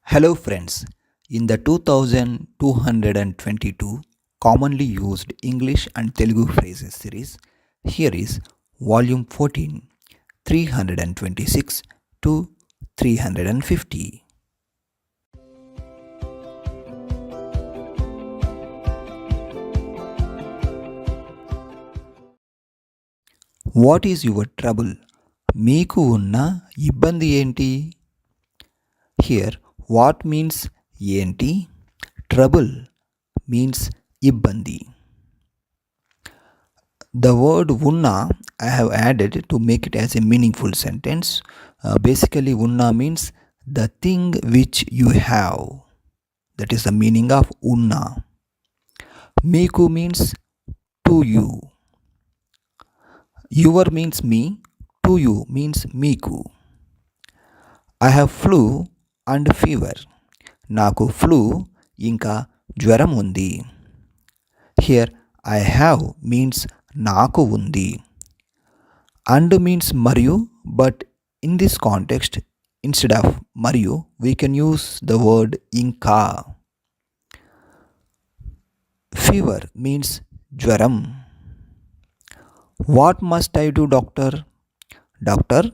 Hello friends, in the 2222 commonly used English and Telugu phrases series, here is volume 14, 326 to 350. What is your trouble? మీకు ఉన్న ఇబ్బంది ఏంటి? Here, what means ఏంటి? Trouble means ఇబ్బంది. The word unna I have added to make it as a meaningful sentence. Basically, unna means the thing which you have. That is the meaning of unna. Meeku means to you. Your means me. To you means meeku. I have flu and fever. నాకు flu ఇంకా జ్వరం ఉంది. Here I have means నాకు ఉంది. And means మరియు, but in this context instead of మరియు we can use the word ఇంకా. Fever means జ్వరం. What must I do doctor? Doctor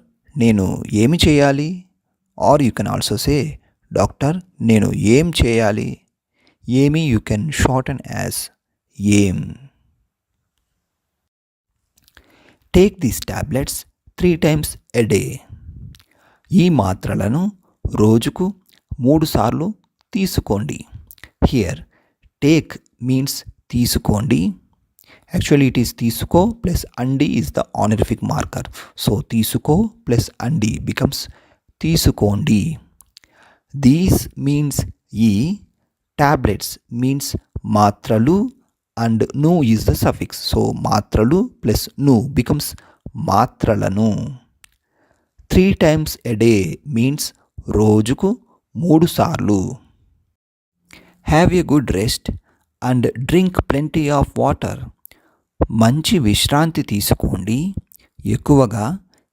నేను ఏమి చేయాలి? Or you can also say doctor నేను ఏం చేయాలి? ఏమి యూ కెన్ షార్టన్ యాజ్ ఏం. Take these tablets 3 times a day. ఈ మాత్రలను రోజుకు 3 సార్లు తీసుకోండి. హియర్ టేక్ మీన్స్ తీసుకోండి. యాక్చువల్లీ ఇట్ ఈస్ తీసుకో ప్లస్ అండి is the honorific marker. So తీసుకో ప్లస్ అండి బికమ్స్ తీసుకోండి. దీస్ మీన్స్ ఈ, టాబ్లెట్స్ మీన్స్ మాత్రలు అండ్ ను ఈజ్ ద సఫిక్స్. సో మాత్రలు ప్లస్ ను బికమ్స్ మాత్రలను. 3 times a day మీన్స్ రోజుకు 3 సార్లు. Have a good rest and drink plenty of water. మంచి విశ్రాంతి తీసుకోండి, ఎక్కువగా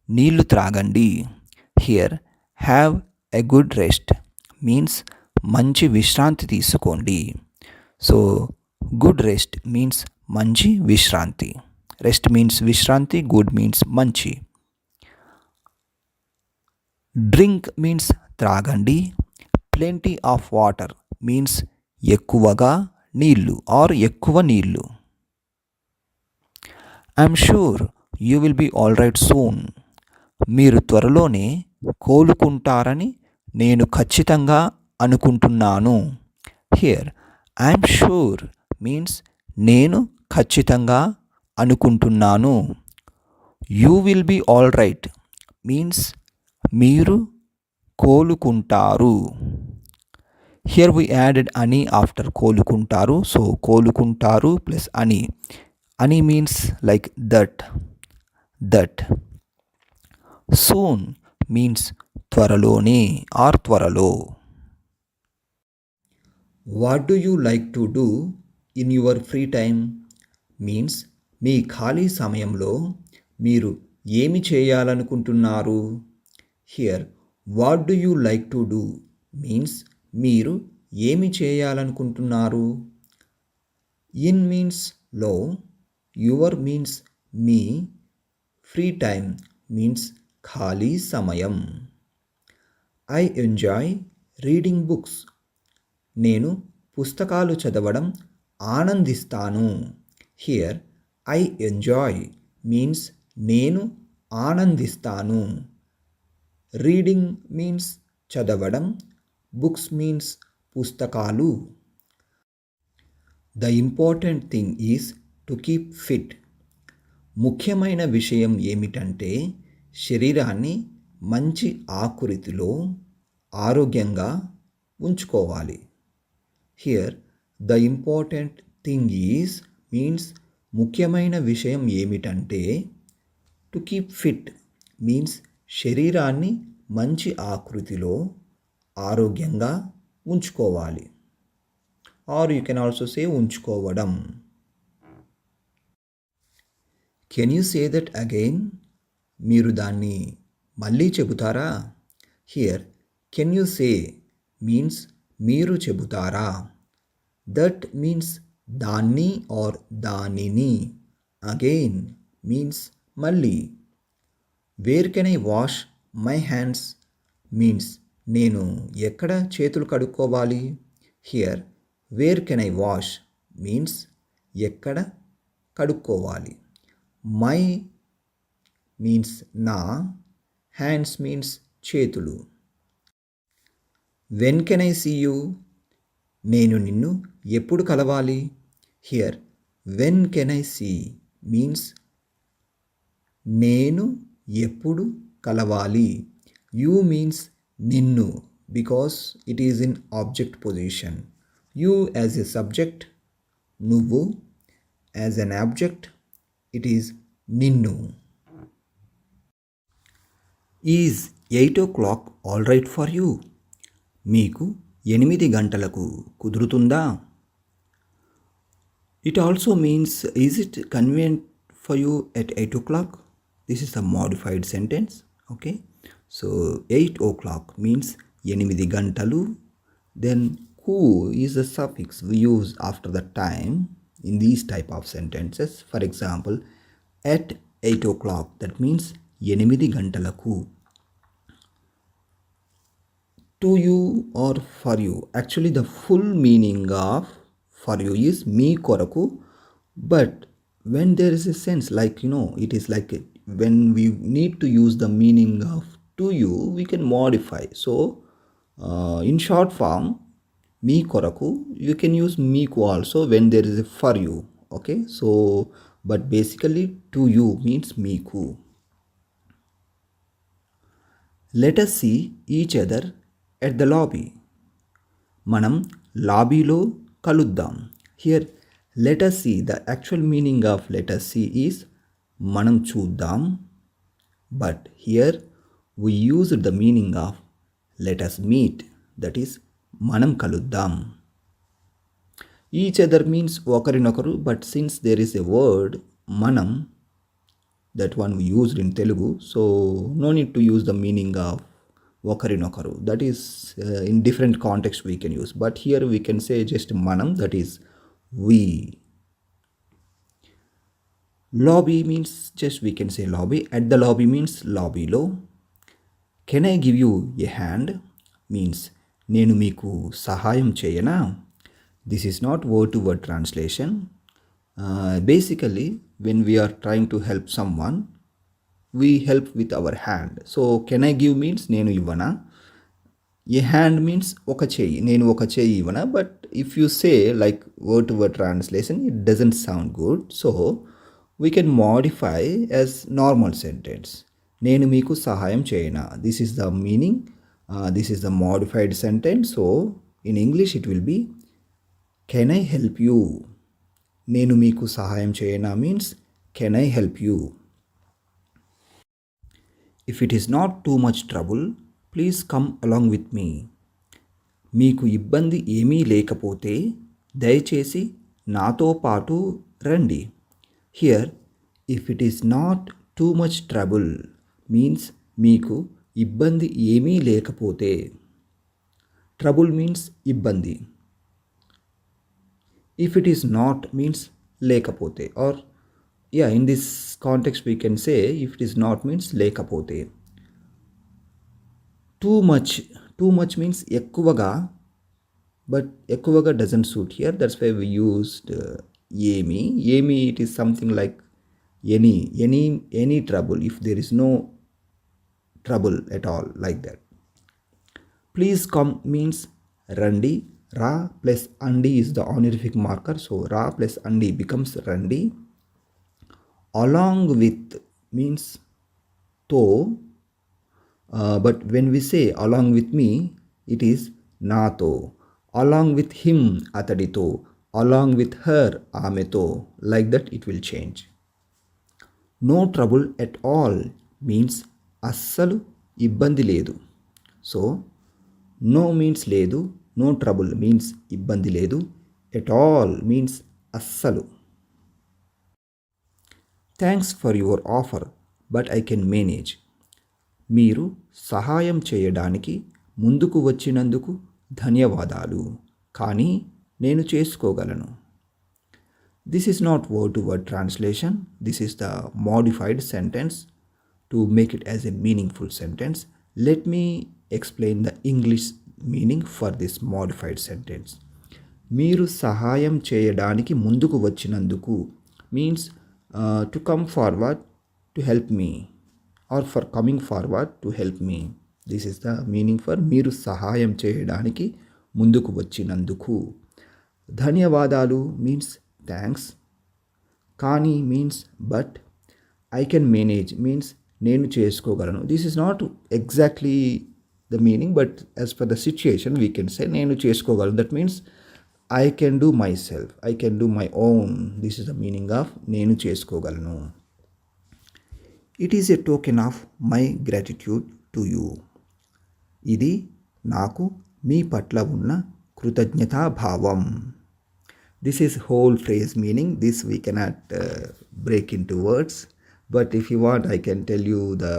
నీళ్లు త్రాగండి. Here have a good rest means మంచి విశ్రాంతి తీసుకోండి. సో గుడ్ రెస్ట్ మీన్స్ మంచి విశ్రాంతి. రెస్ట్ మీన్స్ విశ్రాంతి, గుడ్ మీన్స్ మంచి. డ్రింక్ మీన్స్ త్రాగండి. ప్లెంటీ ఆఫ్ వాటర్ మీన్స్ ఎక్కువగా నీళ్ళు ఆర్ ఎక్కువ నీళ్ళు. I'm sure you will be all right soon. మీరు త్వరలోనే కోలుకుంటారని నేను ఖచ్చితంగా అనుకుంటున్నాను. హియర్ ఐఎమ్ షూర్ మీన్స్ నేను ఖచ్చితంగా అనుకుంటున్నాను. You will be all right means మీరు కోలుకుంటారు. హియర్ వీ యాడెడ్ అని ఆఫ్టర్ కోలుకుంటారు. సో కోలుకుంటారు ప్లస్ అని. అని means like that. Soon means త్వరలోనే ఆర్ త్వరలో. What do you like to do in your free time means మీ ఖాళీ సమయంలో మీరు ఏమి చేయాలనుకుంటున్నారు. Here what do you like to do means మీరు ఏమి చేయాలనుకుంటున్నారు. ఇన్ మీన్స్ లో, యువర్ మీన్స్ మీ, ఫ్రీ టైమ్ మీన్స్ ఖాళీ సమయం. I enjoy reading books. నేను పుస్తకాలు చదవడం ఆనందిస్తాను. హియర్ ఐ ఎంజాయ్ మీన్స్ నేను ఆనందిస్తాను. రీడింగ్ మీన్స్ చదవడం, బుక్స్ మీన్స్ పుస్తకాలు. The important thing is to keep fit. ముఖ్యమైన విషయం ఏమిటంటే శరీరాన్ని మంచి ఆకృతిలో ఆరోగ్యంగా ఉంచుకోవాలి. Here the important thing is means ముఖ్యమైన విషయం ఏమిటంటే, టు కీప్ ఫిట్ మీన్స్ శరీరాన్ని మంచి ఆకృతిలో ఆరోగ్యంగా ఉంచుకోవాలి. Or you can also say ఉంచుకోవడం. Can you say that again? మీరు దాన్ని మళ్ళీ చెబుతారా? Here can you say means మీరు చెబుతారా. దట్ మీన్స్ దాన్ని ఆర్ దానిని. అగైన్ మీన్స్ మళ్ళీ. Where can I wash my hands means నేను ఎక్కడ చేతులు కడుక్కోవాలి. Here where can I wash means ఎక్కడ కడుక్కోవాలి. మై మీన్స్ నా, హ్యాండ్స్ మీన్స్ చేతులు. When can I see you నేను నిన్ను ఎప్పుడు కలవాలి. Here when can I see means నేను ఎప్పుడు కలవాలి. యూ మీన్స్ నిన్ను because it is in object position. You as a subject, నువ్వు as an object, it is నిన్ను. Is 8 o'clock all right for you మీకు 8 గంటలకు కుదురుతుందా. It also means is it convenient for you at 8 o'clock. This is the modified sentence. Okay, so 8 o'clock means 8 గంటలు. Then who is the suffix we use after the time in these type of sentences. For example, at 8 o'clock, that means 8 గంటలకు. To you or for you, actually the full meaning of for you is మీ కొరకు, but when there is a sense like it is like when we need to use the meaning of to you, we can modify. So in short form, మీ కొరకు, you can use మీకు also when there is a for you. Okay, so but basically to you means మీకు. Let us see each other at the lobby. మనం లాబీలో కలుద్దాం. Here let us see, the actual meaning of let us see is మనం చూద్దాం, but here we used the meaning of let us meet, that is మనం కలుద్దాం. Each other means ఒకరినొకరు, but since there is a word మనం, that one we used in Telugu, so no need to use the meaning of ఒకరినొకరు. That is in different context we can use, but here we can say just మనం, that is we. Lobby means just we can say lobby. At the lobby means లాబీలో. Can I give you a hand means నేను మీకు సహాయం చేయనా. This is not word to word translation. Basically when we are trying to help someone, we help with our hand. So can I give means నేను ఇవ్వనా. ఏ hand means ఒక చెయ్యి, నేను ఒక చెయ్యి ఇవ్వనా. But if you say like word to word translation, it doesn't sound good. So we can modify as normal sentence. నేను మీకు సహాయం చేయనా. This is the meaning. This is the modified sentence. So in English it will be can I help you. నేను మీకు సహాయం చేయనా means can I help you. If it is not too much trouble, please come along with me. మీకు ఇబ్బంది ఏమీ లేకపోతే దయచేసి నాతో పాటు రండి. Here if it is not too much trouble means మీకు ఇబ్బంది ఏమీ లేకపోతే. ట్రబుల్ మీన్స్ ఇబ్బంది. If it is not means లేకపోతే, or in this context we can say if it is not means లేకపోతే. టూ మచ్ మీన్స్ ఎక్కువగా, but ఎక్కువగా doesn't suit here. That's why we used ఏమీ. It is something like any trouble, if there is no trouble at all, like that. Please come means randi. Ra plus andi is the honorific marker, so ra plus andi becomes randi. Along with means to, but when we say along with me, it is nato. Along with him atadito. Along with her ameto. Like that it will change. No trouble at all means అస్సలు ఇబ్బంది లేదు. So no means లేదు, no trouble means ఇబ్బంది లేదు, at all means అస్సలు. Thanks for your offer but I can manage. మీరు సహాయం చేయడానికి ముందుకు వచ్చినందుకు ధన్యవాదాలు కానీ నేను చేసుకోగలను. This is not word to word translation. This is the modified sentence to make it as a meaningful sentence. Let me explain the English meaning for this modified sentence. మీరు సహాయం చేయడానికి ముందుకు వచ్చినందుకు means to come forward to help me or for coming forward to help me. This is the meaning for మీరు సహాయం చేయడానికి ముందుకు వచ్చినందుకు. ధన్యవాదాలు means థ్యాంక్స్. కానీ means but. I can manage means నేను చేసుకోగలను. This is not exactly the meaning but as per the situation we can say నేను చేసుకోగలను. That means I can do my self, I can do my own. This is the meaning of నేను చేసుకోగలను. It is a token of my gratitude to you. ఇది నాకు మీ పట్ల ఉన్న కృతజ్ఞతాభావం. This is whole phrase meaning. This we cannot break into words. But if you want, I can tell you the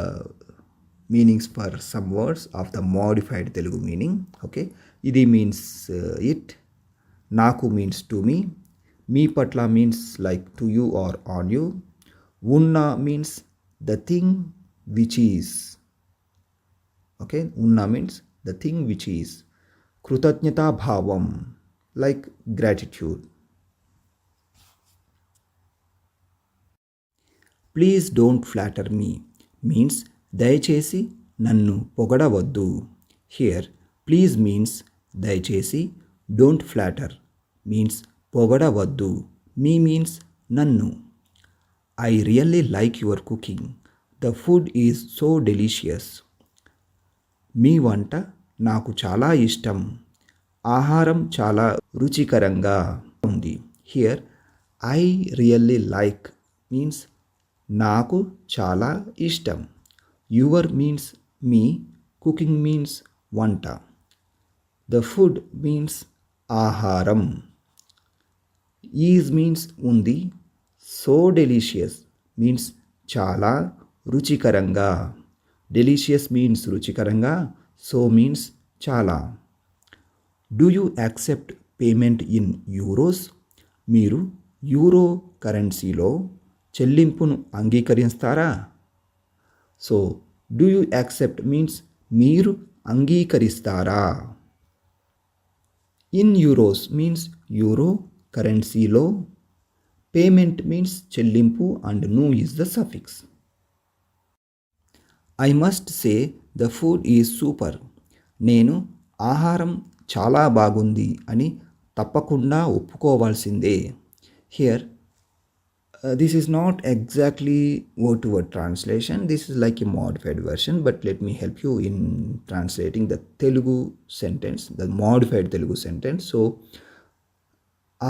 meanings for some words of the modified Telugu meaning. Okay. Idi means it. Naku means to me. Me patla means like to you or on you. Unna means the thing which is. Okay. Unna means the thing which is. Krutatnyata bhavam like gratitude. Please don't flatter me means దయచేసి నన్ను పొగడవద్దు. Here please means దయచేసి, don't flatter means పొగడవద్దు, me means నన్ను. I really like your cooking, the food is so delicious. మీ వంట నాకు చాలా ఇష్టం, ఆహారం చాలా రుచికరంగా ఉంది. Here I really like means నాకు చాలా ఇష్టం. యువర్ మీన్స్ మీ, కుకింగ్ మీన్స్ వంట, ద ఫుడ్ మీన్స్ ఆహారం, ఈజ్ మీన్స్ ఉంది, సో డెలిషియస్ మీన్స్ చాలా రుచికరంగా, డెలిషియస్ మీన్స్ రుచికరంగా, సో మీన్స్ చాలా. Do you accept payment in euros? మీరు యూరో కరెన్సీలో చెల్లింపును అంగీకరిస్తారా? So do you accept means మీరు అంగీకరిస్తారా. ఇన్ యూరోస్ మీన్స్ యూరో కరెన్సీలో, పేమెంట్ మీన్స్ చెల్లింపు అండ్ ను is the suffix. I must say the food is super. నేను ఆహారం చాలా బాగుంది అని తప్పకుండా ఒప్పుకోవాల్సిందే. Here this is not exactly word to word translation. This is like a modified version, but let me help you in translating the Telugu sentence, the modified Telugu sentence. So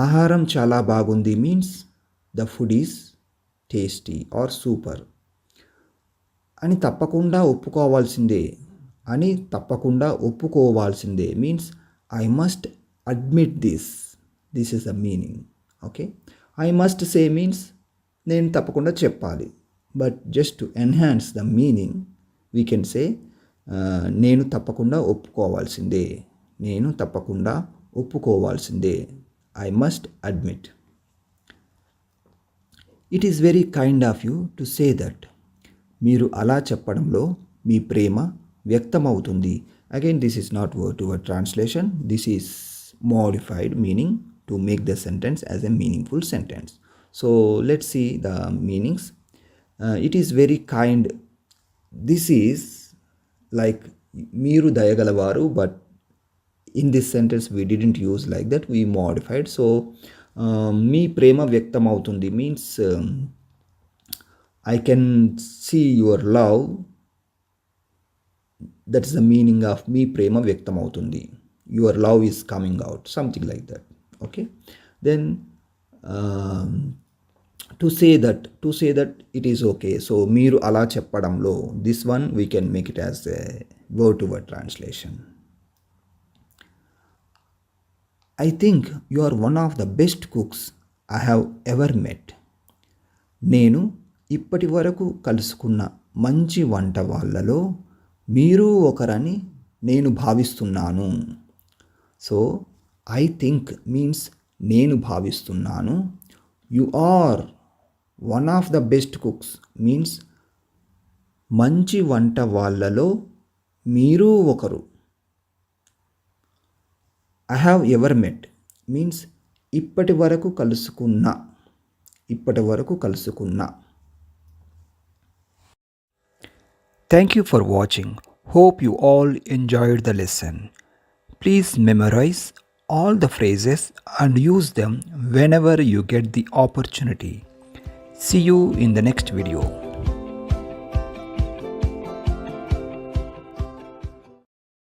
ఆహారం చాలా బాగుంది means the food is tasty or super. అని తప్పకుండా ఒప్పుకోవాల్సిందే means I must admit this. This is the meaning. Okay. I must say means నేను తప్పకుండా చెప్పాలి. But just to enhance the meaning we can say నేను తప్పకుండా ఒప్పుకోవాల్సిందే. I must admit. It is very kind of you to say that. మీరు అలా చెప్పడంలో మీ ప్రేమ వ్యక్తమవుతుంది. Again this is not word to word translation. This is modified meaning to make the sentence as a meaningful sentence. So let's see the meanings. It is very kind. This is like మీరు దయగలవారు, but in this sentence we didn't use like that, we modified. So మీ ప్రేమ వ్యక్తం అవుతుంది means I can see your love. That's the meaning of మీ ప్రేమ వ్యక్తం అవుతుంది. Your love is coming out, something like that. Okay, then to say that it is okay. So మీరు అలా చెప్పడంలో, this one we can make it as a word to word translation. I think you are one of the best cooks I have ever met. నేను ఇప్పటి వరకు కలుసుకున్న మంచి వంట వాళ్ళలో మీరు ఒకరని నేను భావిస్తున్నాను. సో ఐ థింక్ మీన్స్ నేను భావిస్తున్నాను. You are one of the best cooks means మంచి వంట వాళ్ళలో మీరు ఒకరు. I have ever met means ఇప్పటి వరకు కలుసుకున్నా. Thank you for watching. Hope you all enjoyed the lesson. Please memorize all the phrases and use them whenever you get the opportunity. See you in the next video.